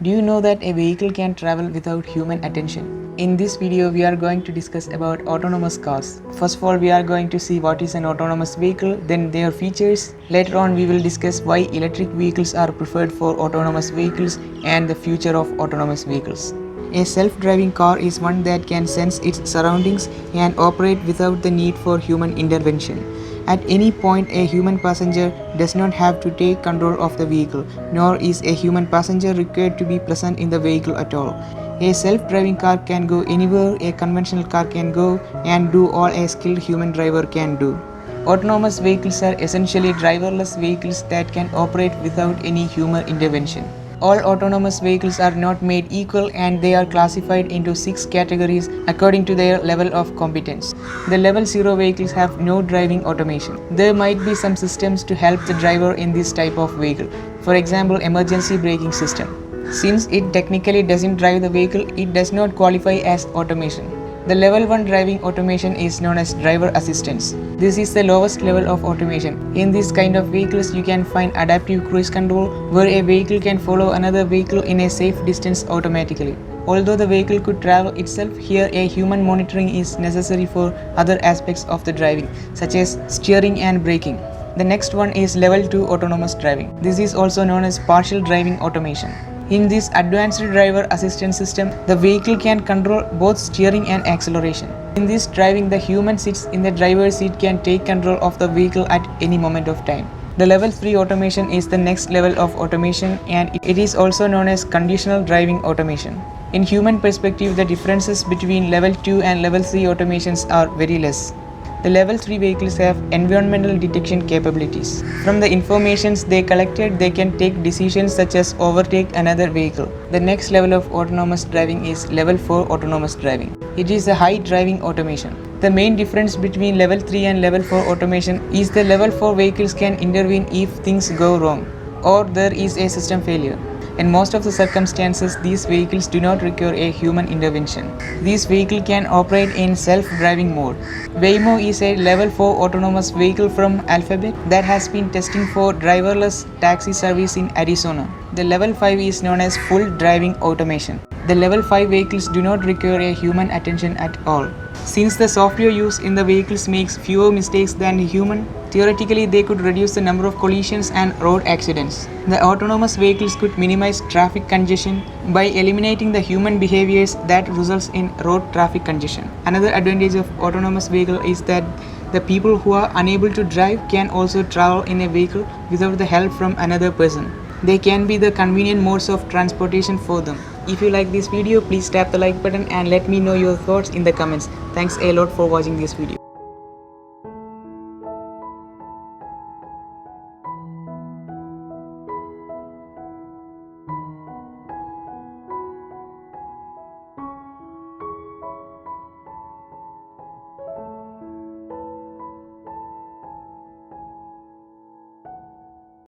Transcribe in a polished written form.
Do you know that a vehicle can travel without human attention? In this video, we are going to discuss about autonomous cars. First of all, we are going to see what is an autonomous vehicle, then their features. Later on, we will discuss why electric vehicles are preferred for autonomous vehicles and the future of autonomous vehicles. A self-driving car is one that can sense its surroundings and operate without the need for human intervention. At any point, a human passenger does not have to take control of the vehicle, nor is a human passenger required to be present in the vehicle at all. A self-driving car can go anywhere a conventional car can go and do all a skilled human driver can do. Autonomous vehicles are essentially driverless vehicles that can operate without any human intervention. All autonomous vehicles are not made equal and they are classified into 6 categories according to their level of competence. The level 0 vehicles have no driving automation. There might be some systems to help the driver in this type of vehicle. For example, emergency braking system. Since it technically doesn't drive the vehicle, it does not qualify as automation. The level 1 driving automation is known as driver assistance. This is the lowest level of automation. In this kind of vehicles, you can find adaptive cruise control, where a vehicle can follow another vehicle in a safe distance automatically. Although the vehicle could travel itself, here a human monitoring is necessary for other aspects of the driving, such as steering and braking. The next one is level 2 autonomous driving. This is also known as partial driving automation. In this advanced driver assistance system, the vehicle can control both steering and acceleration. In this driving, the human sits in the driver's seat can take control of the vehicle at any moment of time. The level 3 automation is the next level of automation and it is also known as conditional driving automation. In human perspective, the differences between level 2 and level 3 automations are very less. The level 3 vehicles have environmental detection capabilities. From the information they collected, they can take decisions such as overtake another vehicle. The next level of autonomous driving is level 4 autonomous driving. It is a high driving automation. The main difference between level 3 and level 4 automation is the level 4 vehicles can intervene if things go wrong or there is a system failure. In most of the circumstances, these vehicles do not require a human intervention. This vehicle can operate in self-driving mode. Waymo is a level 4 autonomous vehicle from Alphabet that has been testing for driverless taxi service in Arizona. The level 5 is known as full driving automation. The level 5 vehicles do not require a human attention at all. Since the software used in the vehicles makes fewer mistakes than a human, theoretically they could reduce the number of collisions and road accidents. The autonomous vehicles could minimize traffic congestion by eliminating the human behaviors that results in road traffic congestion. Another advantage of autonomous vehicle is that the people who are unable to drive can also travel in a vehicle without the help from another person. They can be the convenient modes of transportation for them. If you like this video, please tap the like button and let me know your thoughts in the comments. Thanks a lot for watching this video.